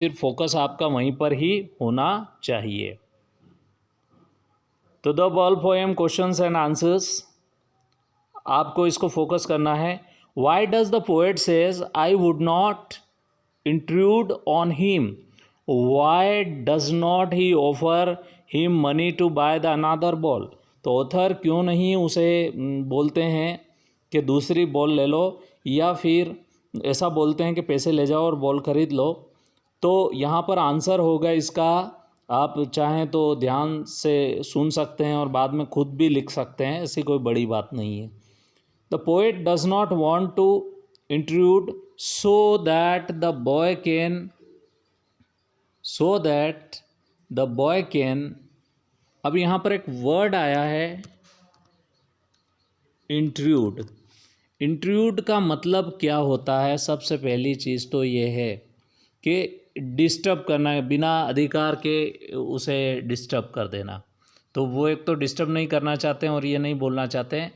फिर फोकस आपका वहीं पर ही होना चाहिए। तो the ball poem questions and answers, आपको इसको फोकस करना है। Why does the poet says I would not intrude on him, why does not he offer him money to buy the another ball. तो ऑथर क्यों नहीं उसे बोलते हैं कि दूसरी बॉल ले लो, या फिर ऐसा बोलते हैं कि पैसे ले जाओ और बॉल खरीद लो। तो यहाँ पर आंसर होगा इसका, आप चाहें तो ध्यान से सुन सकते हैं और बाद में खुद भी लिख सकते हैं, ऐसी कोई बड़ी बात नहीं है। The poet does not want to intrude so that the boy can अब यहाँ पर एक वर्ड आया है इंट्रूड। इंट्रूड का मतलब क्या होता है? सबसे पहली चीज़ तो ये है कि डिस्टर्ब करना है, बिना अधिकार के उसे डिस्टर्ब कर देना। तो वो एक तो डिस्टर्ब नहीं करना चाहते हैं और ये नहीं बोलना चाहते हैं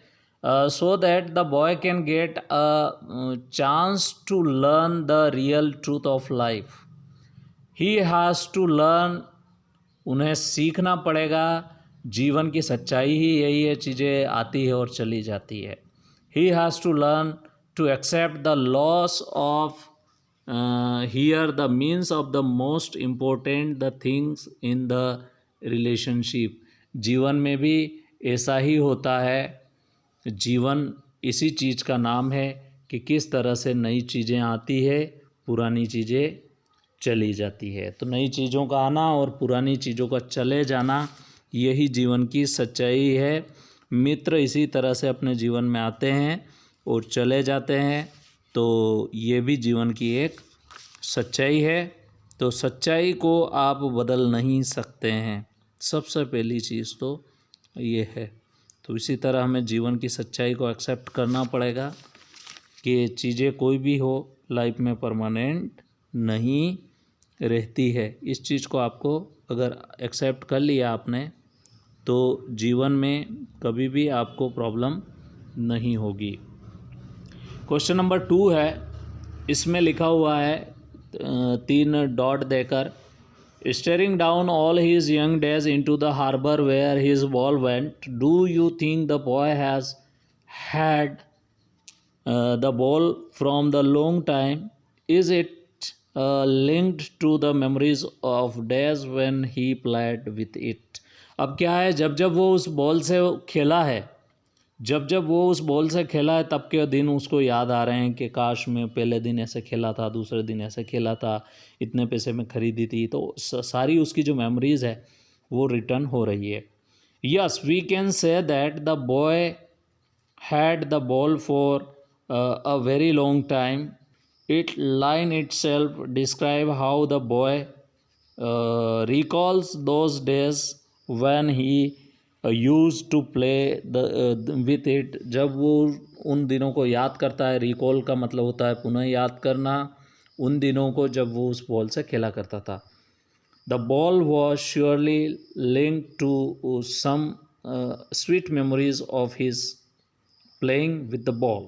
so that the boy can get a chance to learn the real truth of life. He has to learn, उन्हें सीखना पड़ेगा। जीवन की सच्चाई ही यही है, चीज़ें आती है और चली जाती है। He has to learn to accept the loss of here the means of the most important the things in the relationship. जीवन में भी ऐसा ही होता है। जीवन इसी चीज़ का नाम है कि किस तरह से नई चीज़ें आती है, पुरानी चीज़ें चली जाती है। तो नई चीज़ों का आना और पुरानी चीज़ों का चले जाना, यही जीवन की सच्चाई है। मित्र इसी तरह से अपने जीवन में आते हैं और चले जाते हैं, तो ये भी जीवन की एक सच्चाई है। तो सच्चाई को आप बदल नहीं सकते हैं, सबसे पहली चीज़ तो ये है। तो इसी तरह हमें जीवन की सच्चाई को एक्सेप्ट करना पड़ेगा कि चीज़ें कोई भी हो लाइफ में परमानेंट नहीं रहती है। इस चीज़ को आपको अगर एक्सेप्ट कर लिया आपने, तो जीवन में कभी भी आपको प्रॉब्लम नहीं होगी। क्वेश्चन नंबर 2 है, इसमें लिखा हुआ है 3 डॉट देकर, staring down all his young days into the harbour where his ball went, do you think the boy has had the ball from the long time? Is it linked to the memories of days when he played with it? अब क्या है, जब जब वो उस ball से खेला है, जब जब वो उस बॉल से खेला है, तब के दिन उसको याद आ रहे हैं कि काश मैं पहले दिन ऐसे खेला था, दूसरे दिन ऐसे खेला था, इतने पैसे में ख़रीदी थी। तो सारी उसकी जो मेमोरीज़ है वो रिटर्न हो रही है। Yes, we can say that the boy had the ball for a very long time. It line itself describe how the boy recalls those days when he used to play with it. जब वो उन दिनों को याद करता है, recall का मतलब होता है पुनः याद करना, उन दिनों को जब वो उस बॉल से खेला करता था। The ball was surely linked to some sweet memories of his playing with the ball.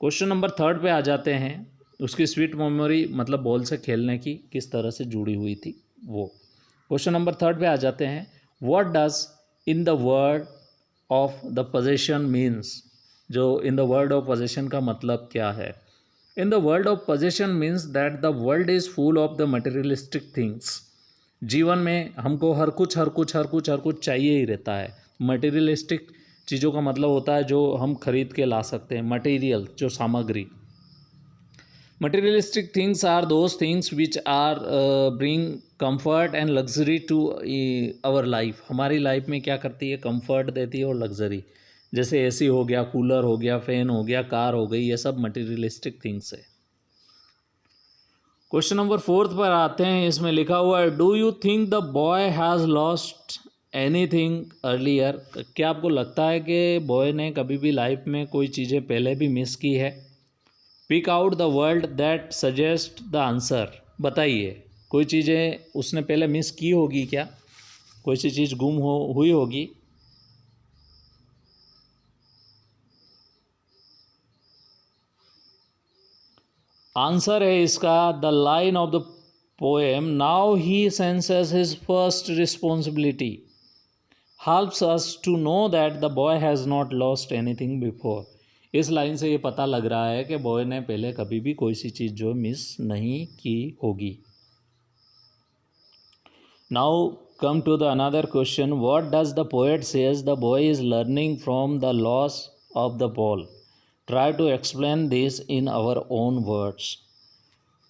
Question number 3 पे आ जाते हैं, उसकी स्वीट मेमोरी मतलब बॉल से खेलने की किस तरह से जुड़ी हुई थी वो। क्वेश्चन नंबर 3 पे आ जाते हैं, what does in the word of the possession means. जो in the word of possession का मतलब क्या है? In the world of possession means that the world is full of the materialistic things. जीवन में हमको हर कुछ चाहिए ही रहता है। मटेरियलिस्टिक चीज़ों का मतलब होता है जो हम खरीद के ला सकते हैं, मटेरियल जो सामग्री। Materialistic things are those things which are bring comfort and luxury to our life. हमारी लाइफ में क्या करती है? कंफर्ट देती है और लग्जरी। जैसे एसी हो गया, कूलर हो गया, फ़ैन हो गया, कार हो गई, ये सब मटेरियलिस्टिक थिंग्स है। क्वेश्चन नंबर 4 पर आते हैं, इसमें लिखा हुआ है, do you think the boy has lost anything earlier. क्या आपको लगता है कि बॉय ने कभी भी लाइफ में कोई चीज़ें पहले भी मिस की है? Pick out the word that suggest the answer. बताइए, कोई चीज़ें उसने पहले मिस की होगी क्या? कोई सी चीज़ गुम हुई होगी? आंसर है इसका the line of the poem, now he senses his first responsibility, helps us to know that the boy has not lost anything before. इस लाइन से ये पता लग रहा है कि बॉय ने पहले कभी भी कोई सी चीज़ जो मिस नहीं की होगी. Now come to the another question. What does the poet says the boy is learning from the loss of the ball? Try to explain this in our own words.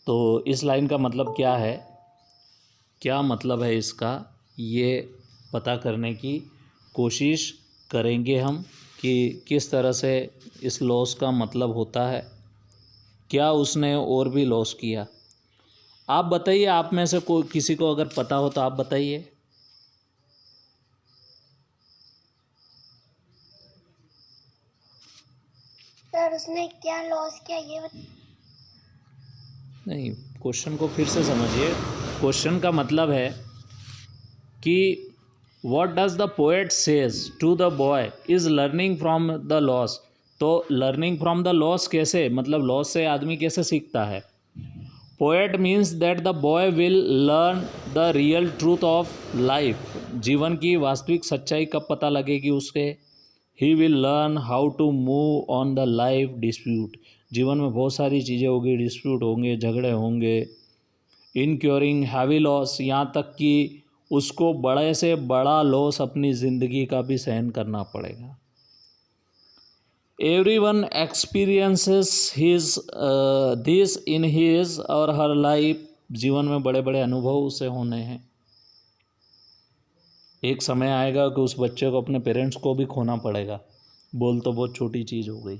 तो इस लाइन का मतलब क्या है, क्या मतलब है इसका, ये पता करने की कोशिश करेंगे हम कि किस तरह से इस लॉस का मतलब होता है, क्या उसने और भी लॉस किया. आप बताइए, आप में से कोई किसी को अगर पता हो तो आप बताइए. सर उसने क्या लॉस किया ये नहीं, क्वेश्चन को फिर से समझिए. क्वेश्चन का मतलब है कि what does the poet says to the boy is learning from the loss. तो लर्निंग फ्रॉम द लॉस कैसे, मतलब लॉस से आदमी कैसे सीखता है. Poet means that the boy will learn the real truth of life. जीवन की वास्तविक सच्चाई कब पता लगेगी उसके. He will learn how to move on the life dispute. जीवन में बहुत सारी चीज़ें होगी, डिस्प्यूट होंगे, झगड़े होंगे. इनक्योरिंग हैवी लॉस, यहाँ तक कि उसको बड़े से बड़ा लॉस अपनी ज़िंदगी का भी सहन करना पड़ेगा. Everyone experiences his this in his or her life. जीवन में बड़े बड़े अनुभव उसे होने हैं. एक समय आएगा कि उस बच्चे को अपने पेरेंट्स को भी खोना पड़ेगा. बोल तो बहुत छोटी चीज़ हो गई,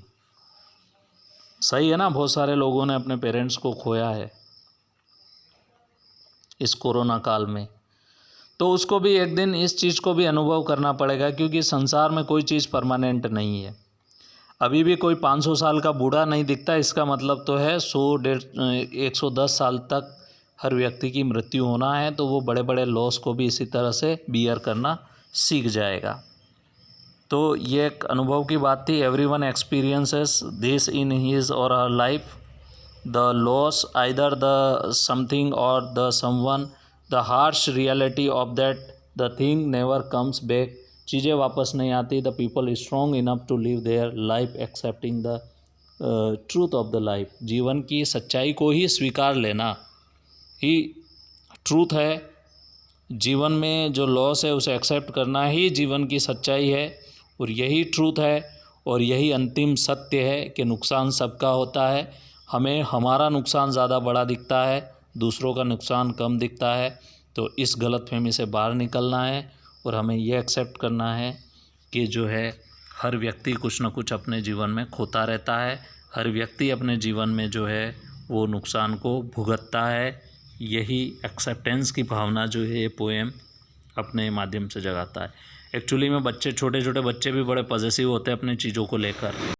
सही है ना. बहुत सारे लोगों ने अपने पेरेंट्स को खोया है इस कोरोना काल में. तो उसको भी एक दिन इस चीज़ को भी अनुभव करना पड़ेगा, क्योंकि संसार में कोई चीज़ परमानेंट नहीं है. अभी भी कोई 500 साल का बूढ़ा नहीं दिखता, इसका मतलब तो है 110 साल तक हर व्यक्ति की मृत्यु होना है. तो वो बड़े बड़े लॉस को भी इसी तरह से बियर करना सीख जाएगा. तो ये एक अनुभव की बात थी. Everyone experiences this in his or her life. The loss either the something or the someone. The harsh reality of that the thing never comes back. चीज़ें वापस नहीं आती. The people strong enough to live their life accepting the truth of the life. जीवन की सच्चाई को ही स्वीकार लेना ही ट्रूथ है. जीवन में जो लॉस है उसे एक्सेप्ट करना ही जीवन की सच्चाई है, और यही ट्रूथ है, और यही अंतिम सत्य है कि नुकसान सबका होता है. हमें हमारा नुकसान ज़्यादा बड़ा दिखता है, दूसरों का नुकसान कम दिखता है. तो इस गलतफहमी से बाहर निकलना है, और हमें यह एक्सेप्ट करना है कि जो है हर व्यक्ति कुछ न कुछ अपने जीवन में खोता रहता है. हर व्यक्ति अपने जीवन में जो है वो नुकसान को भुगतता है. यही एक्सेप्टेंस की भावना जो है ये पोएम अपने माध्यम से जगाता है. एक्चुअली में छोटे छोटे बच्चे भी बड़े पॉजेसिव होते हैं अपनी चीज़ों को लेकर.